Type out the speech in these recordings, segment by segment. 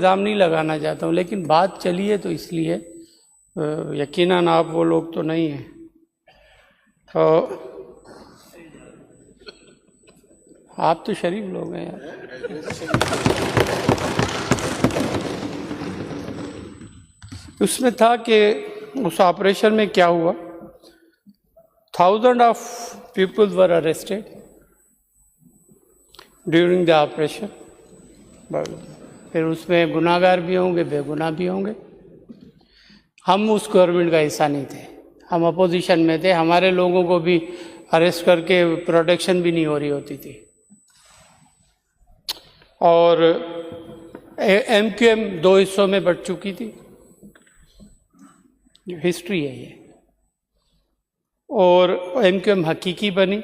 इल्ज़ाम नहीं लगाना चाहता हूँ, लेकिन बात चली है तो इसलिए, यकीनन आप वो लोग तो नहीं हैं। तो आप तो शरीफ लोग हैं यार। उसमें था कि उस ऑपरेशन में क्या हुआ, 1000 of people were arrested during the operation। फिर उसमें गुनाहगार भी होंगे, बेगुनाह भी होंगे। हम उस गवर्नमेंट का हिस्सा नहीं थे, हम अपोजिशन में थे। हमारे लोगों को भी अरेस्ट करके प्रोटेक्शन भी नहीं हो रही होती थी। और MQM 2 हिस्सों में बट चुकी थी, हिस्ट्री है ये। और MQM हकीकी बनी।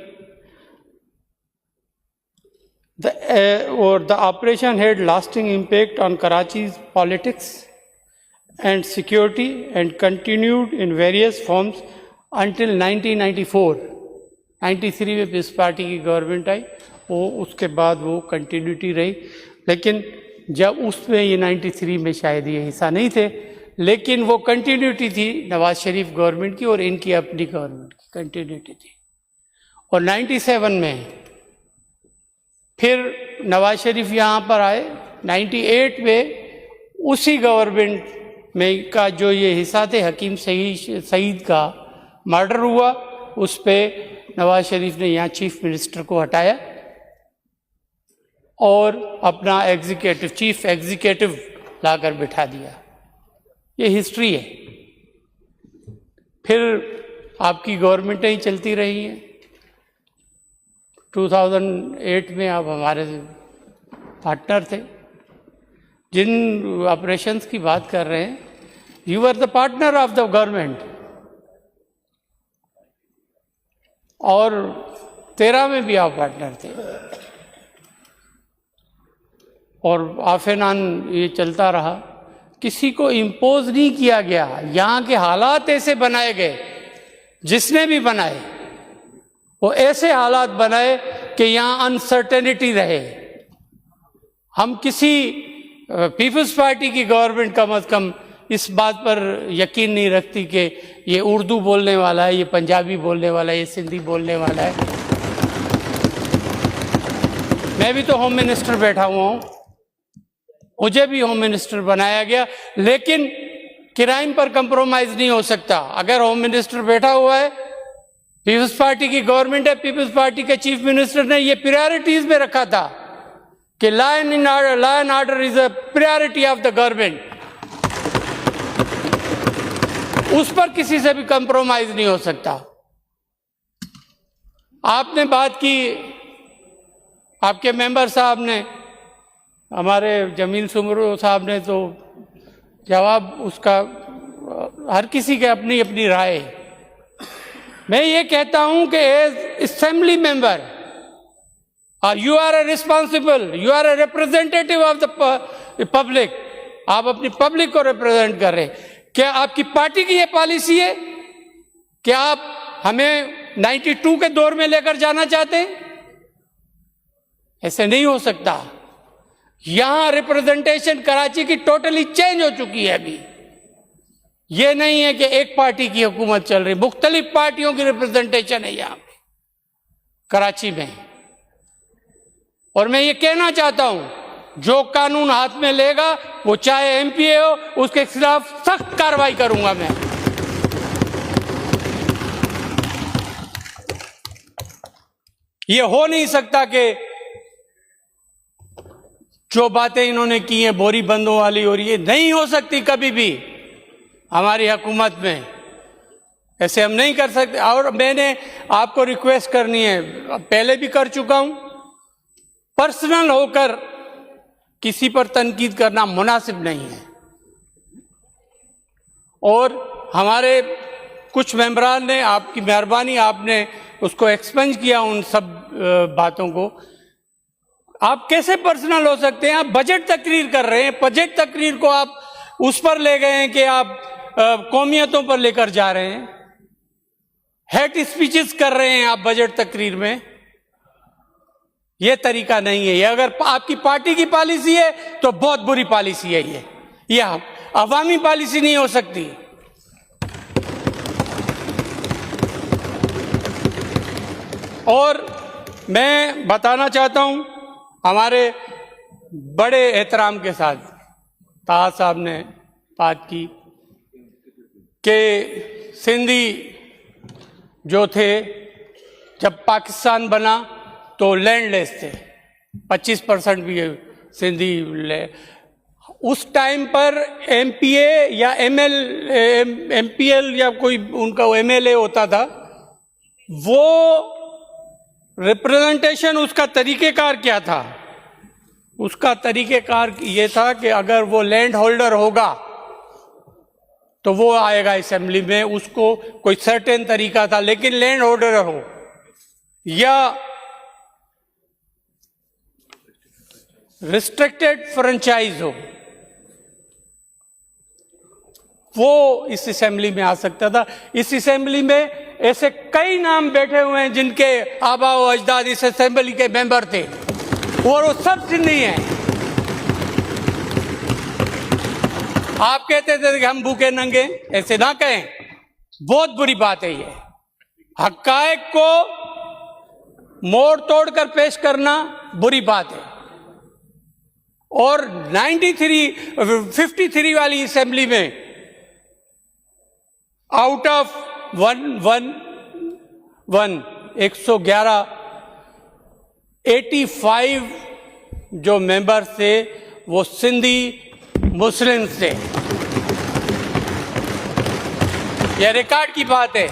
The operation had lasting impact on Karachi's politics and security and continued in various forms until 1994। 93 में पीस पार्टी की गवर्नमेंट आई, वो उसके बाद वो कंटिन्यूटी रही। लेकिन जब उसमें ये 93 में शायद ये हिस्सा नहीं थे, लेकिन वो कंटिन्यूटी थी नवाज शरीफ गवर्नमेंट की और इनकी अपनी गवर्नमेंट की कंटिन्यूटी थी। और 97 में फिर नवाज शरीफ यहाँ पर आए। 98 में उसी गवर्नमेंट में का जो ये हिस्सा थे, हकीम सईद का मर्डर हुआ, उस पर नवाज शरीफ ने यहाँ चीफ मिनिस्टर को हटाया और अपना चीफ एग्जीक्यूटिव लाकर बिठा दिया। ये हिस्ट्री है। फिर आपकी गवर्नमेंटें ही चलती रही हैं। 2008 में आप हमारे पार्टनर थे। जिन ऑपरेशंस की बात कर रहे हैं, you are the partner of the government. और 13 में भी आप पार्टनर थे। और आफेनान ये चलता रहा, किसी को इम्पोज नहीं किया गया। यहाँ के हालात ऐसे बनाए गए, जिसने भी बनाए वो ऐसे हालात बनाए कि यहाँ अनसर्टेनिटी रहे। हम किसी पीपल्स पार्टी की गवर्नमेंट कम अज कम इस बात पर यकीन नहीं रखती कि ये उर्दू बोलने वाला है, ये पंजाबी बोलने वाला है, ये सिंधी बोलने वाला है। मैं भी तो होम मिनिस्टर बैठा हुआ हूँ, मुझे भी होम मिनिस्टर बनाया गया, लेकिन क्राइम पर कंप्रोमाइज नहीं हो सकता। अगर होम मिनिस्टर बैठा हुआ है, पीपल्स पार्टी की गवर्नमेंट है, पीपल्स पार्टी के चीफ मिनिस्टर ने ये प्रायोरिटीज में रखा था कि law and order is a priority of the government. उस पर किसी से भी कंप्रोमाइज नहीं हो सकता। आपने बात की, आपके मेंबर साहब ने, हमारे जमील सुमरू साहब ने तो जवाब उसका, हर किसी के अपनी अपनी राय। मैं ये कहता हूं कि as assembly member you are a responsible, you are a representative of the public. आप अपनी पब्लिक को रिप्रेजेंट कर रहे हैं। क्या आपकी पार्टी की ये पॉलिसी है कि आप हमें 92 के दौर में लेकर जाना चाहते हैं? ऐसे नहीं हो सकता। यहां रिप्रेजेंटेशन कराची की टोटली चेंज हो चुकी है। अभी ये नहीं है कि एक पार्टी की हुकूमत चल रही, मुख्तलिफ पार्टियों की रिप्रेजेंटेशन है यहां पे कराची में। और मैं ये कहना चाहता हूं, जो कानून हाथ में लेगा, वो चाहे MPA हो, उसके खिलाफ सख्त कार्रवाई करूंगा मैं। ये हो नहीं सकता कि जो बातें इन्होंने की हैं बोरी बंदों वाली, और ये नहीं हो सकती कभी भी हमारी हुकूमत में। ऐसे हम नहीं कर सकते। और मैंने आपको रिक्वेस्ट करनी है, पहले भी कर चुका हूं, पर्सनल होकर किसी पर तनकीद करना मुनासिब नहीं है। और हमारे कुछ मेंबरान ने, आपकी मेहरबानी, आपने उसको एक्सपेंज किया उन सब बातों को। आप कैसे पर्सनल हो सकते हैं? आप बजट तकरीर कर रहे हैं, बजट तकरीर को आप उस पर ले गए हैं कि आप कौमियतों पर लेकर जा रहे हैं, हेट स्पीचेस कर रहे हैं आप बजट तकरीर में। ये तरीका नहीं है। ये अगर आपकी पार्टी की पॉलिसी है तो बहुत बुरी पॉलिसी है ये अवामी पॉलिसी नहीं हो सकती। और मैं बताना चाहता हूं, हमारे बड़े एहतराम के साथ ताहा साहब ने बात की कि सिंधी जो थे, जब पाकिस्तान बना तो लैंडलेस थे, 25% भी सिंधी उस टाइम पर एमपीए या एमपीएल या कोई उनका एमएलए होता था, वो रिप्रेजेंटेशन उसका तरीक़ेकार क्या था? उसका तरीक़ेकार ये था कि अगर वो लैंड होल्डर होगा तो वो आएगा असेंबली में, उसको कोई सर्टेन तरीका था। लेकिन लैंड होल्डर हो या रिस्ट्रिक्टेड फ्रेंचाइज हो, वो इस असेंबली में आ सकता था। इस असेंबली में ऐसे कई नाम बैठे हुए हैं जिनके आबा व अजदाद इस असेंबली के मेंबर थे और वो सब सिंधी हैं। आप कहते थे कि हम भूखे नंगे, ऐसे ना कहें, बहुत बुरी बात है ये। हक़ाइक़ को मोड़ तोड़ कर पेश करना बुरी बात है। और 53 वाली असेंबली में आउट ऑफ 111 85 जो मेंबर थे वो सिंधी मुस्लिम थे। यह रिकॉर्ड की बात है।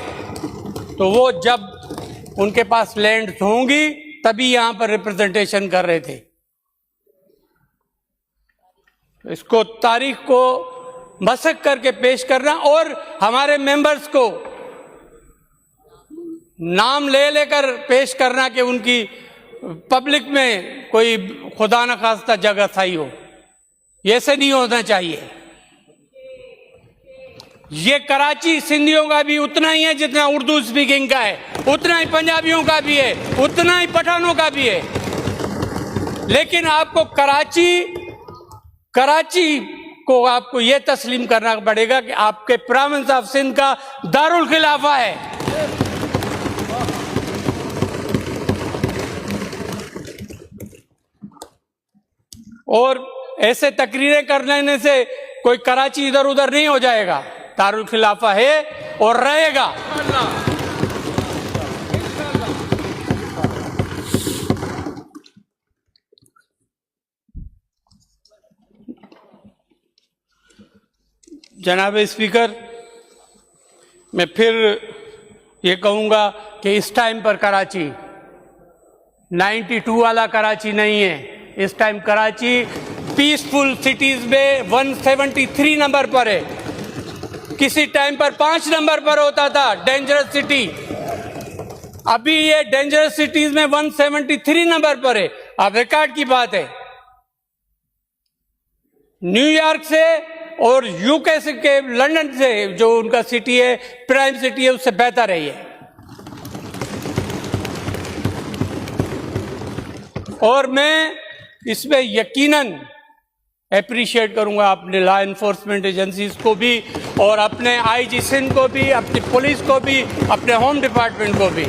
तो वो जब उनके पास लैंड होंगी तभी यहां पर रिप्रेजेंटेशन कर रहे थे। इसको तारीख को मसक करके पेश करना और हमारे मेंबर्स को नाम ले लेकर पेश करना कि उनकी पब्लिक में कोई खुदा न खास्ता जगह सही हो, ये ऐसे नहीं होना चाहिए। ये कराची सिंधियों का भी उतना ही है जितना उर्दू स्पीकिंग का है, उतना ही पंजाबियों का भी है, उतना ही पठानों का भी है। लेकिन आपको कराची को आपको ये तस्लीम करना पड़ेगा कि आपके प्रोविंस ऑफ सिंध का दारुल खिलाफा है। और ऐसे तकरीरें कर लेने से कोई कराची इधर उधर नहीं हो जाएगा। दारुल खिलाफा है और रहेगा। जनाब स्पीकर, मैं फिर ये कहूँगा कि इस टाइम पर कराची 92 वाला कराची नहीं है। इस टाइम कराची पीसफुल सिटीज़ में 173 नंबर पर है। किसी टाइम पर 5 नंबर पर होता था डेंजरस सिटी। अभी ये डेंजरस सिटीज़ में 173 नंबर पर है। अब रिकॉर्ड की बात है। न्यूयॉर्क से और यूके से के लंदन से जो उनका सिटी है, प्राइम सिटी है, उससे बेहतर है ये। और मैं इसमें यकीनन अप्रिशिएट करूंगा अपने लॉ इन्फोर्समेंट एजेंसीज को भी और अपने आईजी सिंध को भी, अपनी पुलिस को भी, अपने होम डिपार्टमेंट को भी।